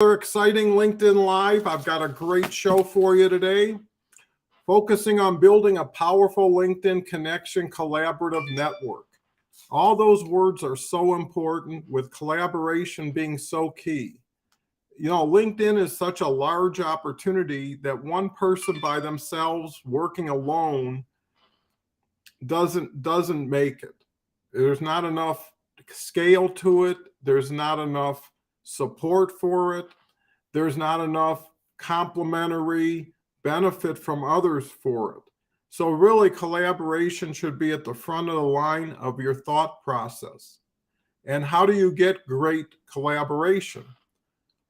Another exciting LinkedIn Live. I've got a great show for you today, focusing on building a powerful LinkedIn connection collaborative network. All those words are so important, with collaboration being so key. LinkedIn is such a large opportunity that one person by themselves working alone doesn't make it. There's not enough scale to it. There's not enough support for it. There's not enough complementary benefit from others for it. So really, collaboration should be at the front of the line of your thought process. And how do you get great collaboration?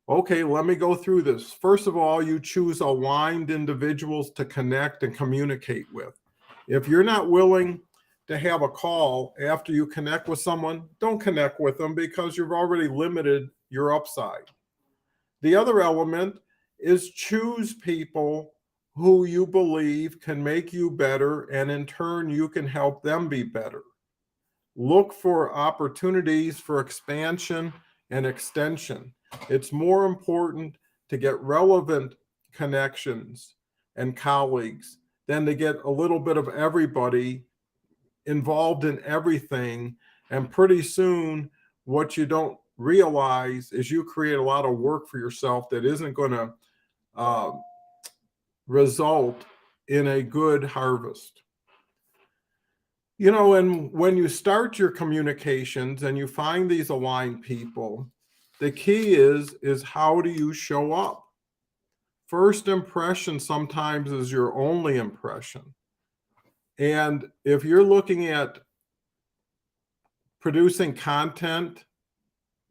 Okay, let me go through this. First of all, you choose aligned individuals to connect and communicate with. If you're not willing to have a call after you connect with someone, don't connect with them, because you've already limited your upside. The other element is choose people who you believe can make you better, and in turn, you can help them be better. Look for opportunities for expansion and extension. It's more important to get relevant connections and colleagues than to get a little bit of everybody involved in everything. And pretty soon, what you don't realize is you create a lot of work for yourself that isn't going to result in a good harvest. And when you start your communications and you find these aligned people, the key is how do you show up? First impression sometimes is your only impression. And if you're looking at producing content,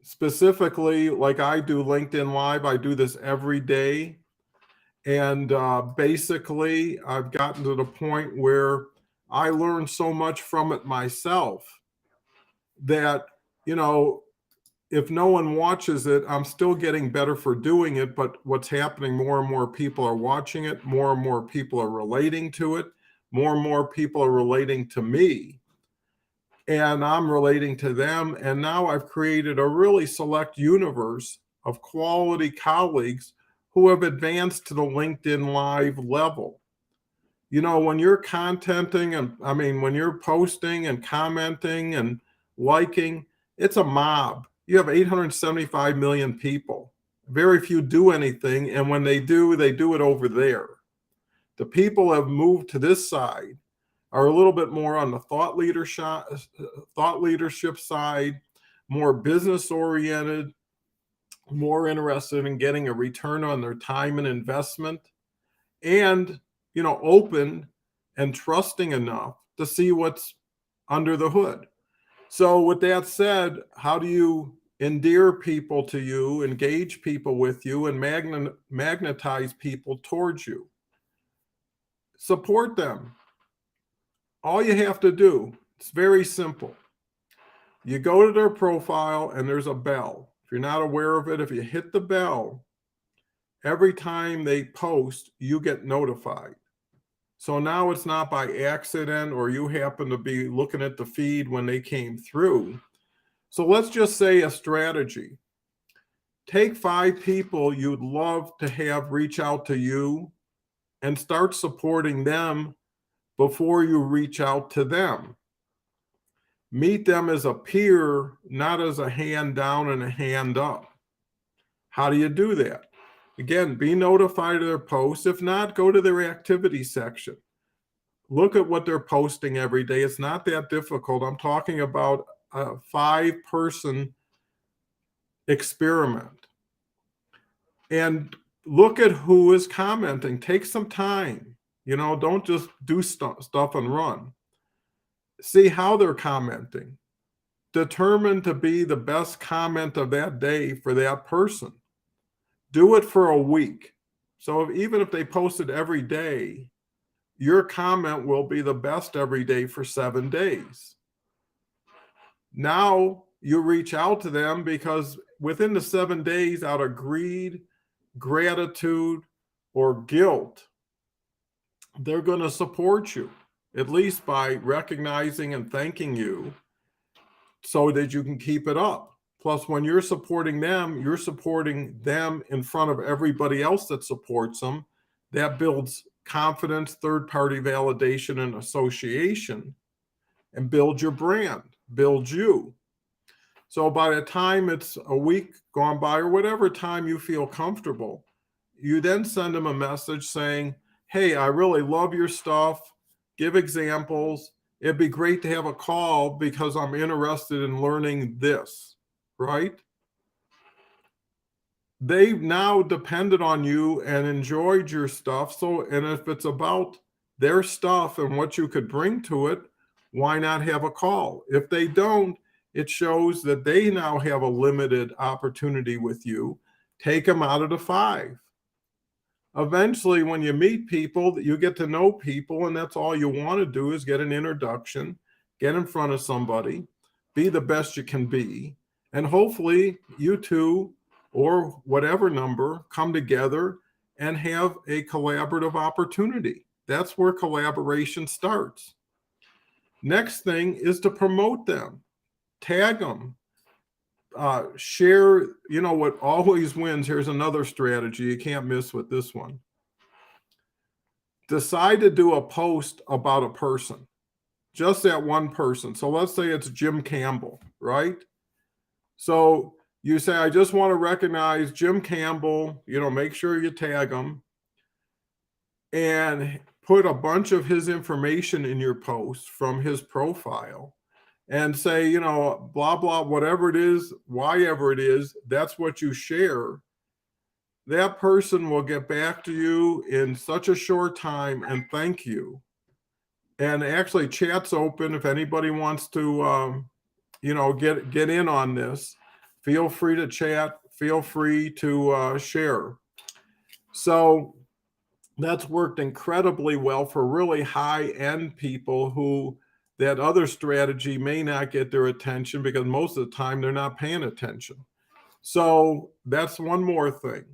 specifically like I do LinkedIn Live, I do this every day. And basically, I've gotten to the point where I learned so much from it myself that, if no one watches it, I'm still getting better for doing it. But what's happening, more and more people are watching it, more and more people are relating to it, more and more people are relating to me, and I'm relating to them. And now I've created a really select universe of quality colleagues who have advanced to the LinkedIn Live level. When you're contenting, when you're posting and commenting and liking, it's a mob. You have 875 million people. Very few do anything. And when they do it over there. The people have moved to this side, are a little bit more on the thought leadership side, more business oriented, more interested in getting a return on their time and investment, and open and trusting enough to see what's under the hood. So with that said, how do you endear people to you, engage people with you, and magnetize people towards you? Support them. All you have to do, it's very simple. You go to their profile and there's a bell. If you're not aware of it, if you hit the bell, every time they post, you get notified. So now it's not by accident or you happen to be looking at the feed when they came through. So let's just say a strategy. Take 5 people you'd love to have reach out to you and start supporting them before you reach out to them. Meet them as a peer, not as a hand down and a hand up. How do you do that? Again, be notified of their posts. If not, go to their activity section. Look at what they're posting every day. It's not that difficult. I'm talking about a 5-person experiment. And look at who is commenting. Take some time. Don't just do stuff and run. See how they're commenting. Determine to be the best comment of that day for that person. Do it for a week. So even if they posted every day, your comment will be the best every day for 7 days. Now you reach out to them, because within the 7 days, out of greed, gratitude, or guilt, they're going to support you, at least by recognizing and thanking you, so that you can keep it up. Plus, when you're supporting them in front of everybody else that supports them. That builds confidence, third-party validation, and association, and builds your brand, builds you. So by the time it's a week gone by or whatever time you feel comfortable, you then send them a message saying, hey, I really love your stuff. Give examples. It'd be great to have a call because I'm interested in learning this, right? They've now depended on you and enjoyed your stuff. So, and if it's about their stuff and what you could bring to it, why not have a call? If they don't, it shows that they now have a limited opportunity with you. Take them out of the 5. Eventually, when you meet people, you get to know people, and that's all you want to do is get an introduction, get in front of somebody, be the best you can be, and hopefully you two or whatever number come together and have a collaborative opportunity. That's where collaboration starts. Next thing is to promote them, tag them, share. You know what always wins? Here's another strategy you can't miss with this one. Decide to do a post about a person, just that one person. So let's say it's Jim Campbell, right? So you say, I just want to recognize Jim Campbell, make sure you tag him and put a bunch of his information in your post from his profile and say, blah, blah, whatever it is, why ever it is, that's what you share. That person will get back to you in such a short time and thank you. And actually, chat's open if anybody wants to, get in on this. Feel free to chat. Feel free to share. So that's worked incredibly well for really high-end people who that other strategy may not get their attention because most of the time they're not paying attention. So that's one more thing.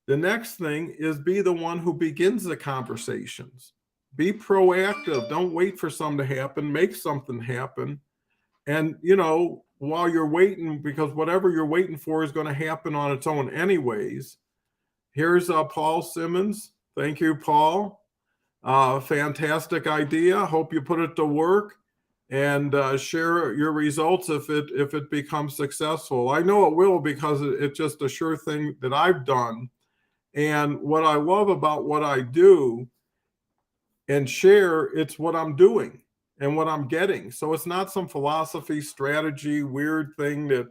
The next thing is be the one who begins the conversations. Be proactive. Don't wait for something to happen. Make something happen. And, while you're waiting, because whatever you're waiting for is going to happen on its own anyways. Here's Paul Simmons. Thank you, Paul. Fantastic idea. Hope you put it to work and share your results if it becomes successful. I know it will because it's just a sure thing that I've done. And what I love about what I do and share, it's what I'm doing and what I'm getting. So it's not some philosophy, strategy, weird thing that,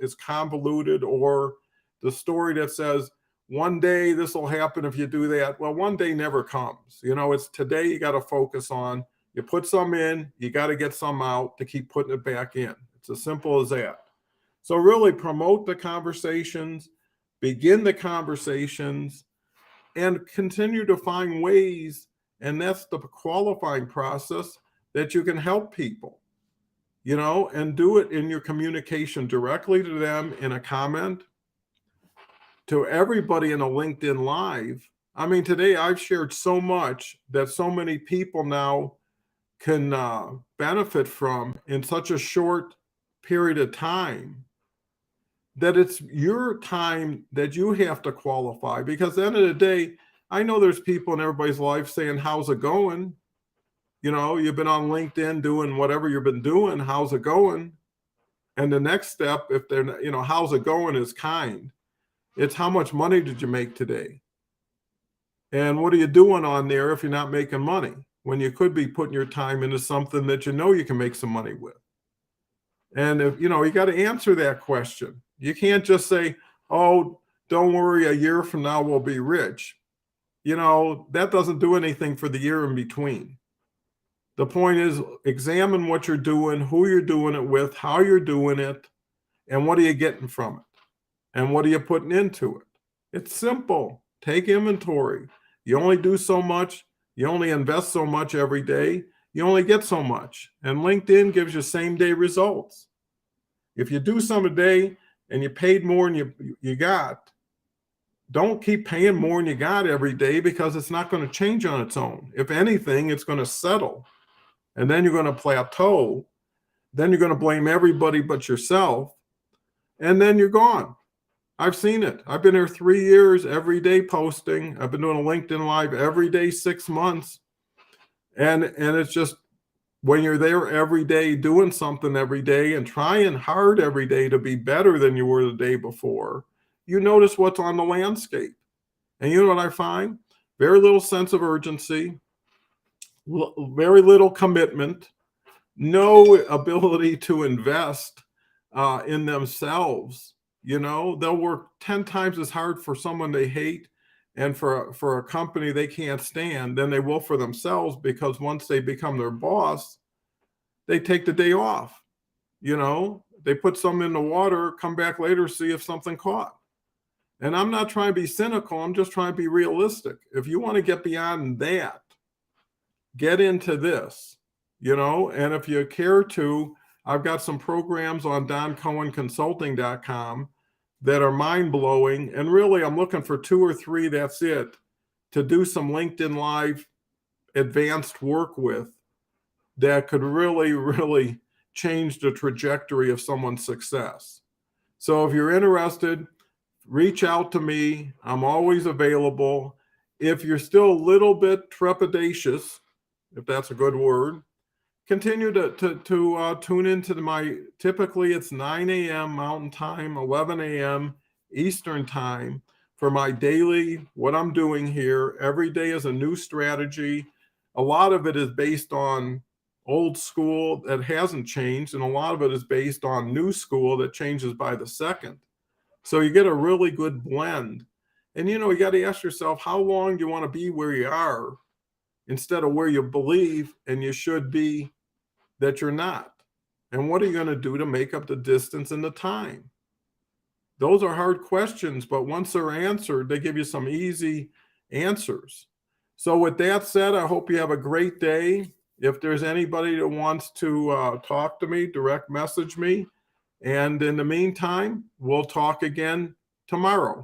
is convoluted, or the story that says, one day this will happen if you do that. Well, one day never comes. It's today you got to focus on. You put some in, you got to get some out to keep putting it back in. It's as simple as that. So really promote the conversations, begin the conversations, and continue to find ways, and that's the qualifying process, that you can help people, and do it in your communication directly to them in a comment, to everybody in a LinkedIn Live. I mean, today I've shared so much that so many people now can benefit from in such a short period of time, that it's your time that you have to qualify. Because at the end of the day, I know there's people in everybody's life saying, how's it going? You've been on LinkedIn doing whatever you've been doing. How's it going? And the next step, if they're, how's it going is kind. It's how much money did you make today? And what are you doing on there if you're not making money, when you could be putting your time into something that you can make some money with? And if you got to answer that question. You can't just say, oh, don't worry, a year from now we'll be rich. That doesn't do anything for the year in between. The point is, examine what you're doing, who you're doing it with, how you're doing it, and what are you getting from it? And what are you putting into it? It's simple. Take inventory. You only do so much. You only invest so much every day. You only get so much. And LinkedIn gives you same-day results. If you do some a day and you paid more than you got, don't keep paying more than you got every day, because it's not going to change on its own. If anything, it's going to settle. And then you're going to plateau. Then you're going to blame everybody but yourself. and then you're gone. I've seen it. I've been here 3 years, every day posting. I've been doing a LinkedIn Live every day, 6 months. And it's just when you're there every day, doing something every day and trying hard every day to be better than you were the day before, you notice what's on the landscape. And you know what I find? Very little sense of urgency, very little commitment, no ability to invest in themselves. You know, they'll work 10 times as hard for someone they hate and for a company they can't stand than they will for themselves, because once they become their boss, they take the day off. You know, they put some in the water, come back later, see if something caught. And I'm not trying to be cynical, I'm just trying to be realistic. If you want to get beyond that, get into this, you know, and if you care to, I've got some programs on doncohenconsulting.com that are mind-blowing. And really, I'm looking for 2 or 3, that's it, to do some LinkedIn Live advanced work with that could really, really change the trajectory of someone's success. So if you're interested, reach out to me. I'm always available. If you're still a little bit trepidatious, if that's a good word, continue to tune into typically it's 9 a.m. Mountain Time, 11 a.m. Eastern Time for my daily, what I'm doing here. Every day is a new strategy. A lot of it is based on old school that hasn't changed, and a lot of it is based on new school that changes by the second. So you get a really good blend. And you know, you got to ask yourself, how long do you want to be where you are instead of where you believe and you should be that you're not? And what are you going to do to make up the distance and the time? Those are hard questions, but once they're answered, they give you some easy answers. So with that said, I hope you have a great day. If there's anybody that wants to talk to me, direct message me. And in the meantime, we'll talk again tomorrow.